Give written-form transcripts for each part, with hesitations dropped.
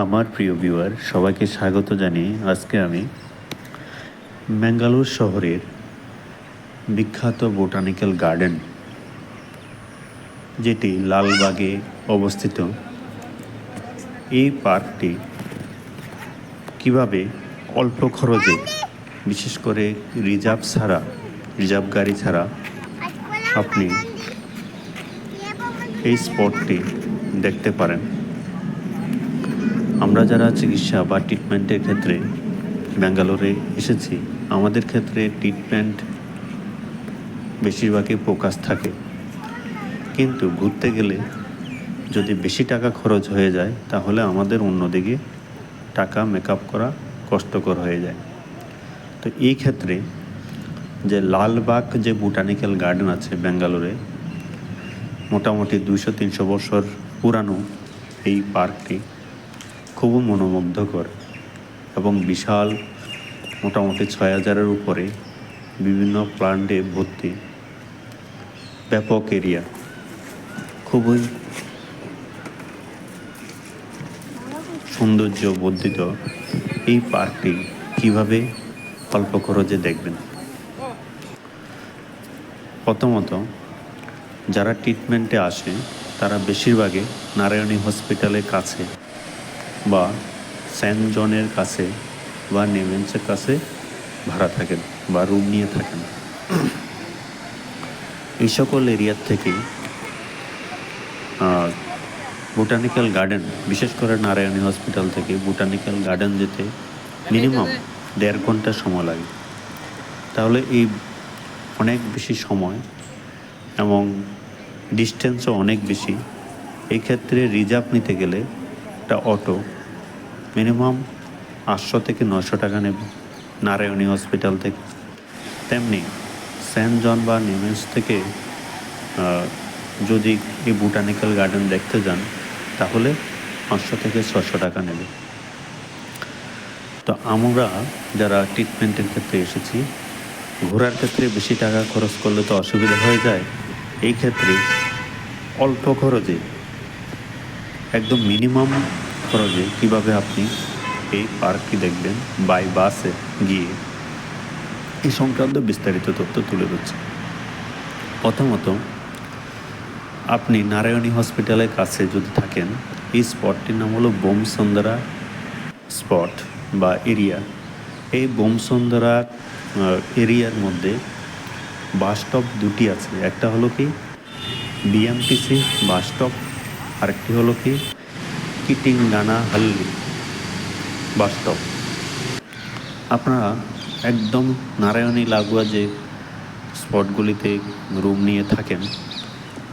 আমার প্রিয় ভিউয়ার সবাইকে স্বাগত জানিয়ে আজকে আমি ম্যাঙ্গালোর শহরের বিখ্যাত বোটানিক্যাল গার্ডেন, যেটি লালবাগে অবস্থিত, এই পার্কটি কিভাবে অল্প খরচে, বিশেষ করে রিজার্ভ গাড়ি ছাড়া আপনি এই স্পটটি দেখতে পারেন। আমরা যারা চিকিৎসা বা ট্রিটমেন্টের ক্ষেত্রে ব্যাঙ্গালোরে এসেছি, আমাদের ক্ষেত্রে ট্রিটমেন্ট বেশিরভাগই ফোকাস থাকে, কিন্তু ঘুরতে গেলে যদি বেশি টাকা খরচ হয়ে যায় তাহলে আমাদের অন্যদিকে টাকা মেকআপ করা কষ্টকর হয়ে যায়। তো এই ক্ষেত্রে যে লালবাগ যে বোটানিক্যাল গার্ডেন আছে ব্যাঙ্গালোরে, মোটামুটি 200-300 বছর পুরানো এই পার্কটি খুব মনোমুগ্ধকর এবং বিশাল, মোটামুটি 6000-এর উপরে বিভিন্ন প্লান্টে ভর্তি, ব্যাপক এরিয়া, খুবই সৌন্দর্য বর্ধিত এই পার্কটি কিভাবে অল্প খরচে দেখবেন। প্রথমত, যারা ট্রিটমেন্টে আসে তারা বেশিরভাগই নারায়ণী হসপিটালের কাছে বা সেন্ট জনের কাছে বা নেভেন্সের কাছে ভাড়া থাকেন বা রুম নিয়ে থাকেন। এই সকল এরিয়ার থেকে বোটানিক্যাল গার্ডেন, বিশেষ করে নারায়ণী হসপিটাল থেকে বোটানিক্যাল গার্ডেন যেতে মিনিমাম 1.5 ঘন্টা সময় লাগে। তাহলে এই অনেক বেশি সময় এবং ডিস্টেন্সও অনেক বেশি। এই ক্ষেত্রে রিজার্ভ নিতে গেলে একটা অটো মিনিমাম 800 থেকে 900 টাকা নেবে নারায়ণী হসপিটাল থেকে। তেমনি সেন্ট জন বা নেভেন্স থেকে যদি এই বোটানিক্যাল গার্ডেন দেখতে যান তাহলে 500 থেকে 600 টাকা নেবে। তো আমরা যারা ট্রিটমেন্টের ক্ষেত্রে এসেছি, ঘোরার ক্ষেত্রে বেশি টাকা খরচ করলে তো অসুবিধা হয়ে যায়। এই ক্ষেত্রে অল্প খরচে, একদম মিনিমাম খরচে কিভাবে আপনি এই পার্কটি দেখবেন বাই বাসে গিয়ে, এই সংক্রান্ত বিস্তারিত তথ্য তুলে ধরছে। প্রথমত, আপনি নারায়ণী হসপিটালের কাছে যদি থাকেন, এই স্পটটির নাম হলো বোমসুন্দরা স্পট বা এরিয়া। এই বোমসুন্দরা এরিয়ার মধ্যে বাস স্টপ দুটি আছে। একটা হলো কি বিএমটিসি বাস স্টপ, আরেকটি হলো কি কিটিঙ্গানাহাল্লি বাস স্টপ। আপনারা একদম নারায়ণী লাগোয়া যে স্পটগুলিতে রুম নিয়ে থাকেন,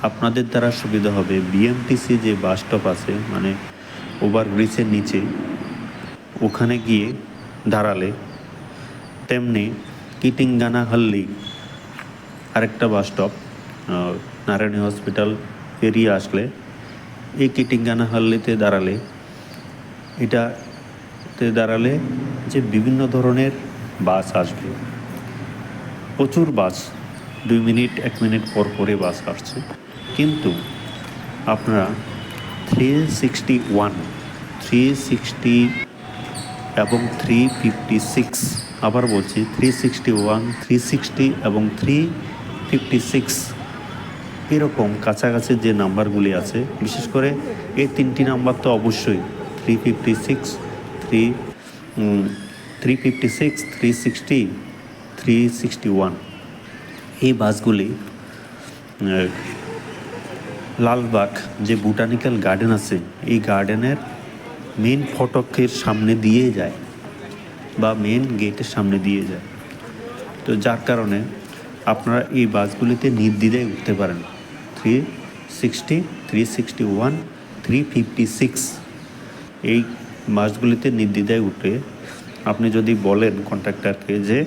আপনাদের দ্বারা সুবিধা হবে বিএমটিসি যে বাস স্টপ আছে, মানে ওভারব্রিজের নিচে, ওখানে গিয়ে দাঁড়ালে, তেমনি কিটিঙ্গানাহাল্লি আরেকটা বাস স্টপ, নারায়ণী হসপিটাল পেরিয়ে আসলে এই কিটিঙ্গানাহাল্লিতে দাঁড়ালে যে বিভিন্ন ধরনের বাস আসবে, প্রচুর বাস, 2 মিনিট 1 মিনিট পর পরে বাস আসছে। কিন্তু আপনারা 360 এবং 356, আবার বলছি 361, 360 এবং 356 এরকম কাছাকাছি যে নাম্বারগুলি আছে, বিশেষ করে এই 3টি নাম্বার তো অবশ্যই 356, 360, 361, এই বাসগুলি লালবাগ যে বোটানিক্যাল গার্ডেন আছে, এই গার্ডেনের মেন ফটকের সামনে দিয়ে যায় বা মেন গেটের সামনে দিয়ে যায়। তো যার কারণে আপনারা এই বাসগুলিতে নির্দ্বিধায় উঠতে পারেন। 360, 361, 356 এই বাসগুলিতে নির্দ্বিধায় উঠে আপনি যদি বলেন কন্ট্রাক্টরকে যে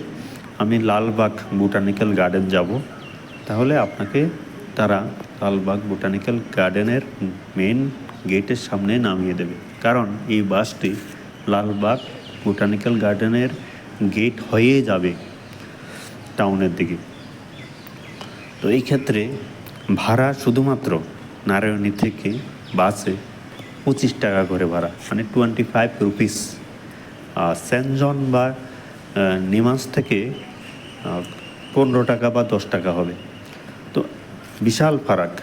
আমি লালবাগ বোটানিক্যাল গার্ডেন যাব, তাহলে আপনাকে তারা লালবাগ বোটানিক্যাল গার্ডেনের মেন গেটের সামনে নামিয়ে দেবে। কারণ এই বাসটি লালবাগ বোটানিক্যাল গার্ডেনের গেট হয়ে যাবে টাউনের দিকে। তো এই ক্ষেত্রে ভাড়া শুধুমাত্র নারায়ণী থেকে বাসে 25 টাকা করে ভাড়া, মানে 25 রুপিস। সেন্ট জন বা নিমাস থেকে 15 টাকা বা 10 টাকা হবে। তো বিশাল ফারাক।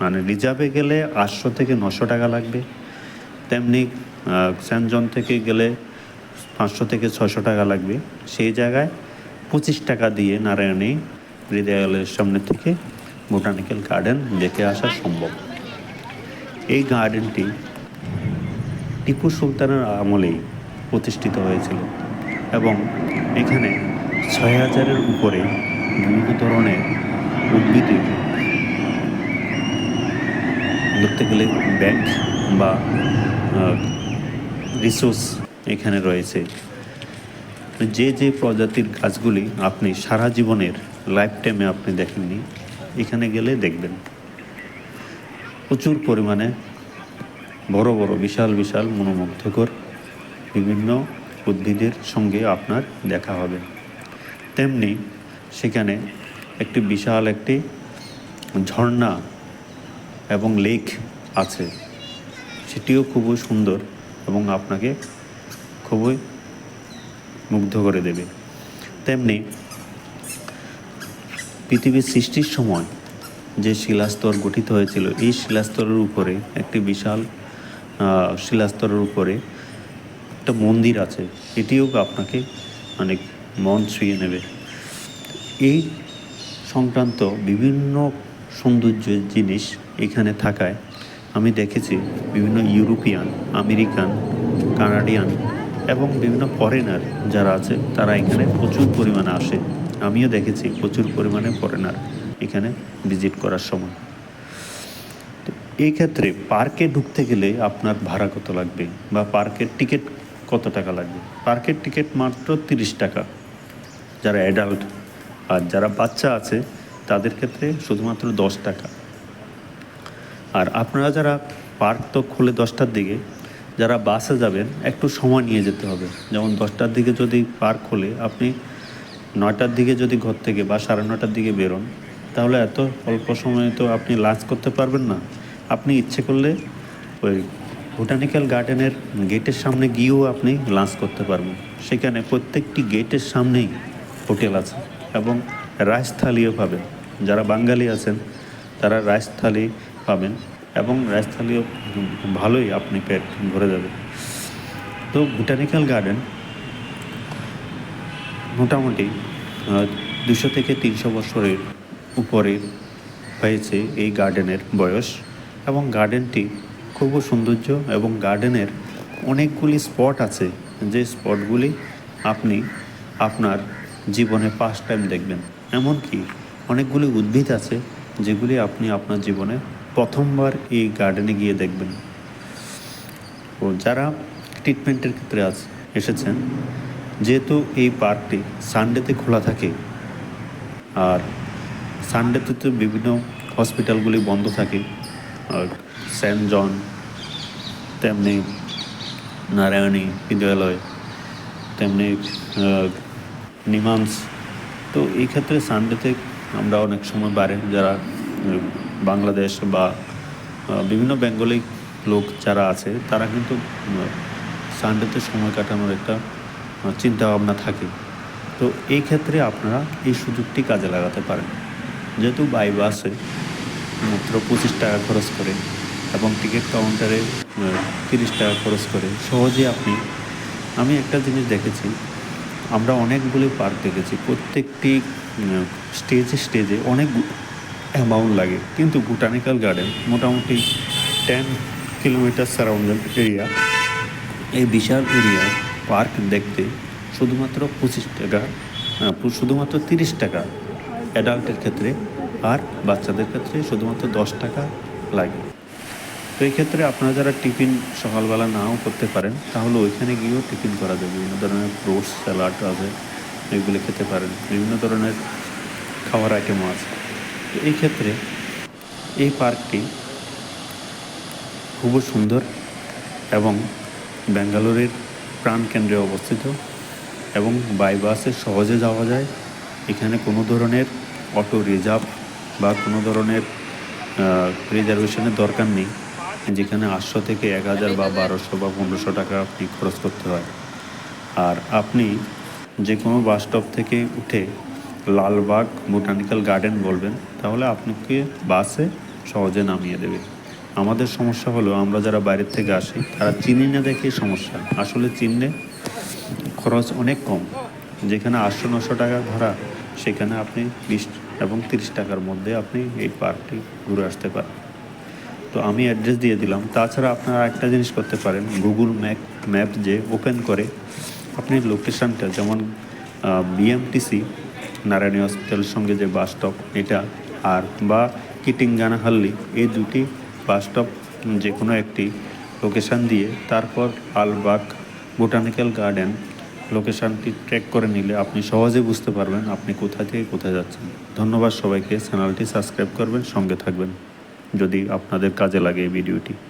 মানে রিজার্ভে গেলে 800 থেকে 900 টাকা লাগবে, তেমনি সেন্ট জন থেকে গেলে 500 থেকে 600 টাকা লাগবে। সেই জায়গায় 25 টাকা দিয়ে নারায়ণী হৃদয়ালয়ের সামনে থেকে বোটানিক্যাল গার্ডেন দেখে আসা সম্ভব। এই গার্ডেনটি টিপু সুলতানের আমলেই প্রতিষ্ঠিত হয়েছিল এবং এখানে 6000-এর উপরে বিভিন্ন ধরনের উদ্ভিদের, ধরতে গেলে ব্যাগ বা রিসোর্স এখানে রয়েছে। যে যে প্রজাতির গাছগুলি আপনি সারা জীবনের লাইফ টাইমে আপনি দেখেননি, এখানে গেলে দেখবেন। প্রচুর পরিমাণে বড় বড় বিশাল বিশাল মনোমুগ্ধকর বিভিন্ন উদ্ভিদের সঙ্গে আপনার দেখা হবে। তেমনি সেখানে একটি বিশাল একটি ঝর্ণা এবং লেক আছে, সেটিও খুবই সুন্দর এবং আপনাকে খুবই মুগ্ধ করে দেবে। তেমনি পৃথিবীর সৃষ্টির সময় যে শিলাস্তর গঠিত হয়েছিল, এই শিলাস্তরের উপরে একটি বিশাল শিলাস্তরের উপরে একটা মন্দির আছে, এটিও আপনাকে অনেক মন ছুঁয়ে নেবে। এই সংক্রান্ত বিভিন্ন সৌন্দর্যের জিনিস এখানে থাকায় আমি দেখেছি বিভিন্ন ইউরোপিয়ান, আমেরিকান, কানাডিয়ান এবং বিভিন্ন ফরেনার যারা আছে তারা এখানে প্রচুর পরিমাণে আসে। আমিও দেখেছি প্রচুর পরিমাণে ফরেনার এখানে ভিজিট করার সময়। তো এই ক্ষেত্রে পার্কে ঢুকতে গেলে আপনার ভাড়া কত লাগবে বা পার্কের টিকিট কত টাকা লাগবে? পার্কের টিকিট মাত্র 30 টাকা যারা অ্যাডাল্ট, আর যারা বাচ্চা আছে তাদের ক্ষেত্রে শুধুমাত্র 10 টাকা। আর আপনারা যারা, পার্ক তো খুলে 10টার দিকে, যারা বাসে যাবেন একটু সময় নিয়ে যেতে হবে। যেমন 10টার দিকে যদি পার্ক খোলে, আপনি 9টার দিকে যদি ঘর থেকে বা 9:30টার দিকে বেরোন, তাহলে এত অল্প সময়ে তো আপনি লাঞ্চ করতে পারবেন না। আপনি ইচ্ছে করলে ওই বোটানিক্যাল গার্ডেনের গেটের সামনে গিয়েও আপনি লাঞ্চ করতে পারবেন। সেখানে প্রত্যেকটি গেটের সামনেই হোটেল আছে এবং রাইস থালিও পাবেন। যারা বাঙালি আছেন তারা রাইস থালি পাবেন এবং রাইস থালিও ভালোই, আপনি পেট ভরে যাবে। তো বোটানিক্যাল গার্ডেন মোটামুটি 200 থেকে 300 বছরের উপরে হয়েছে এই গার্ডেনের বয়স, এবং গার্ডেনটি খুবই সৌন্দর্য এবং গার্ডেনের অনেকগুলি স্পট আছে, যে স্পটগুলি আপনি আপনার জীবনে ফার্স্ট টাইম দেখবেন। এমনকি অনেকগুলি উদ্ভিদ আছে যেগুলি আপনি আপনার জীবনে প্রথমবার এই গার্ডেনে গিয়ে দেখবেন। ও যারা ট্রিটমেন্টের ক্ষেত্রে এসেছেন, যেহেতু এই পার্কটি সানডেতে খোলা থাকে, আর সানডেতে তো বিভিন্ন হসপিটালগুলি বন্ধ থাকে, আর সেন্ট জন, তেমনি নারায়ণী হৃদয়ালয়, তেমনি নিমান্স। তো এই ক্ষেত্রে সানডেতে আমরা অনেক সময় বাইরে যারা বাংলাদেশ বা বিভিন্ন বেঙ্গলি লোক যারা আছে তারা কিন্তু সানডেতে সময় কাটানোর একটা চিন্তাভাবনা থাকে। তো এই ক্ষেত্রে আপনারা এই সুযোগটি কাজে লাগাতে পারেন। যেহেতু বাই বাসে মাত্র 25 টাকা খরচ করে এবং টিকিট কাউন্টারে 30 টাকা খরচ করে সহজে আমি একটা জিনিস দেখেছি, আমরা অনেকগুলি পার্ক দেখেছি, প্রত্যেকটি স্টেজে অনেক অ্যামাউন্ট লাগে, কিন্তু বোটানিক্যাল গার্ডেন মোটামুটি 10 কিলোমিটার সারাউন্ডেড এরিয়া, এই বিশাল এরিয়া পার্ক দেখতে শুধুমাত্র 25 টাকা, শুধুমাত্র 30 টাকা অ্যাডাল্টের ক্ষেত্রে, আর বাচ্চাদের ক্ষেত্রে শুধুমাত্র 10 টাকা লাগে। তো এই ক্ষেত্রে আপনারা যারা টিফিন সকালবেলা নাও করতে পারেন, তাহলে ওইখানে গিয়েও টিফিন করা যাবে। বিভিন্ন ধরনের ফ্রুটস, স্যালাড আছে, এগুলো খেতে পারেন। বিভিন্ন ধরনের খাবার আইটেমও আছে। তো এই ক্ষেত্রে এই পার্কটি খুবই সুন্দর এবং ব্যাঙ্গালোরের প্রাণকেন্দ্রে অবস্থিত এবং বাই বাসে সহজে যাওয়া যায়। এখানে কোনো ধরনের অটো রিজার্ভ বা কোনো ধরনের রিজার্ভেশনের দরকার নেই। যেখানে 800 থেকে 1000 বা 1200 বা 1500 টাকা আপনি খরচ করতে হয়। আর আপনি যে কোনো বাস স্টপ থেকে উঠে লালবাগ বোটানিক্যাল গার্ডেন বলবেন, তাহলে আপনাকে বাসে সহজে নামিয়ে দেবে। আমাদের সমস্যা হলো আমরা যারা বাইরের থেকে আসি তারা চিনি না দেখেই সমস্যা। আসলে চিনলে খরচ অনেক কম। যেখানে 800-900 টাকা ভাড়া, সেখানে আপনি 20 এবং 30 টাকার মধ্যে আপনি এই পার্কটি ঘুরে আসতে পারেন। তো আমি অ্যাড্রেস দিয়ে দিলাম। তাছাড়া আপনারা একটা জিনিস করতে পারেন, গুগল ম্যাপ যে ওপেন করে আপনি লোকেশানটা, যেমন বিএমটিসি নারায়ণী হসপিটালের সঙ্গে যে বাস স্টপ এটা, আর বা কিটিঙ্গানাহাল্লি, এই দুটি বাস স্টপ যে কোনো একটি লোকেশান দিয়ে তারপর লালবাগ বোটানিক্যাল গার্ডেন লোকেশানটি ট্র্যাক করে নিলে আপনি সহজে বুঝতে পারবেন আপনি কোথা থেকে কোথায় যাচ্ছেন। ধন্যবাদ সবাইকে। চ্যানেলটি সাবস্ক্রাইব করবেন, সঙ্গে থাকবেন যদি আপনাদের কাজে লাগে এই ভিডিওটি।